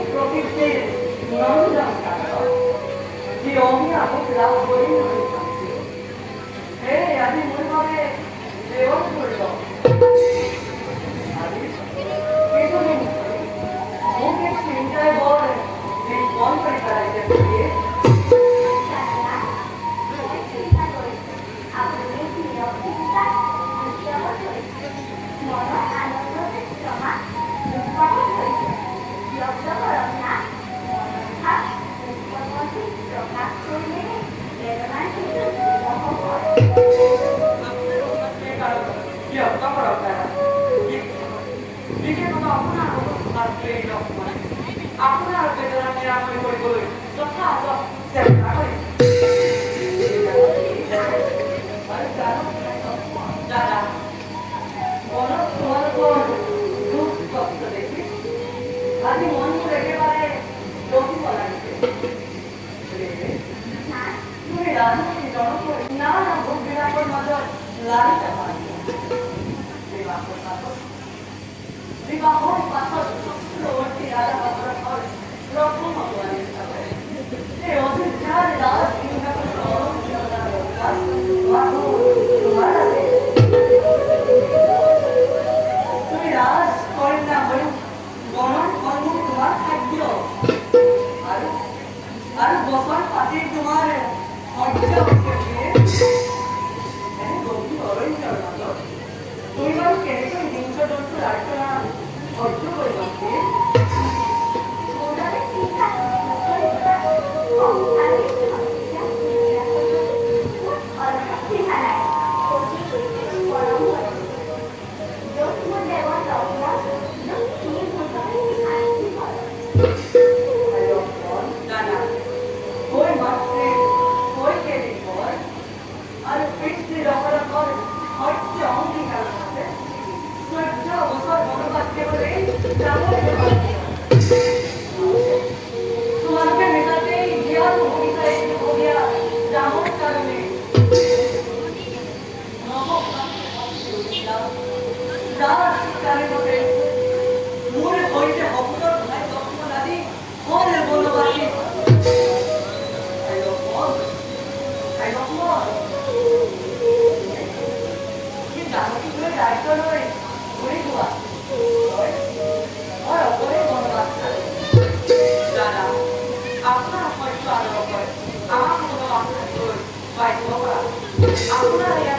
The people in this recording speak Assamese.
প্ৰকৃতিৰ নন্দন কানন যি অমিয়ামক লাভ কৰি নহয় সেয়ে আজি মোৰ বাবে সেৱন কৰিব আজি কিছুদিন মোক এই চিন্তাই বৰ মন কৰি পেলাইছে বুলিয়ে আপোনাৰ বেদনা নিৰাময় কৰিবলৈ যথাযথ চেষ্টা কৰিম দাদা মনত তোমালোকৰ দুখ কষ্ট দেখি আজি মনবোৰ একেবাৰে ৰখিব লাগিছে তুমি ৰাজনীতি জনকৰ নানা ভোগবিলাকৰ মাজত লাৰিত বিবাহৰ পাছত চক্ৰৱৰ্তী ৰাজা দশৰথৰ প্ৰথম ছোৱালী হিচাপে এই অযোধ্যাৰ ৰাজ সিংহাসনৰ তোমাৰ আছে তুমি ৰাজ কন্যা হৈ গণৰ সন্মুখ তোমাৰ খাদ্য আৰু বছৰ পাতি তোমাৰ অৰ্ঘ্য গভীৰ অৰণ্যৰ মাজত তুমি বাৰু কেনেকৈ হিংস্ৰ জন্তুৰ আৰ্চনা অৰ্থ পৰিবৰ্তে আপনাৰ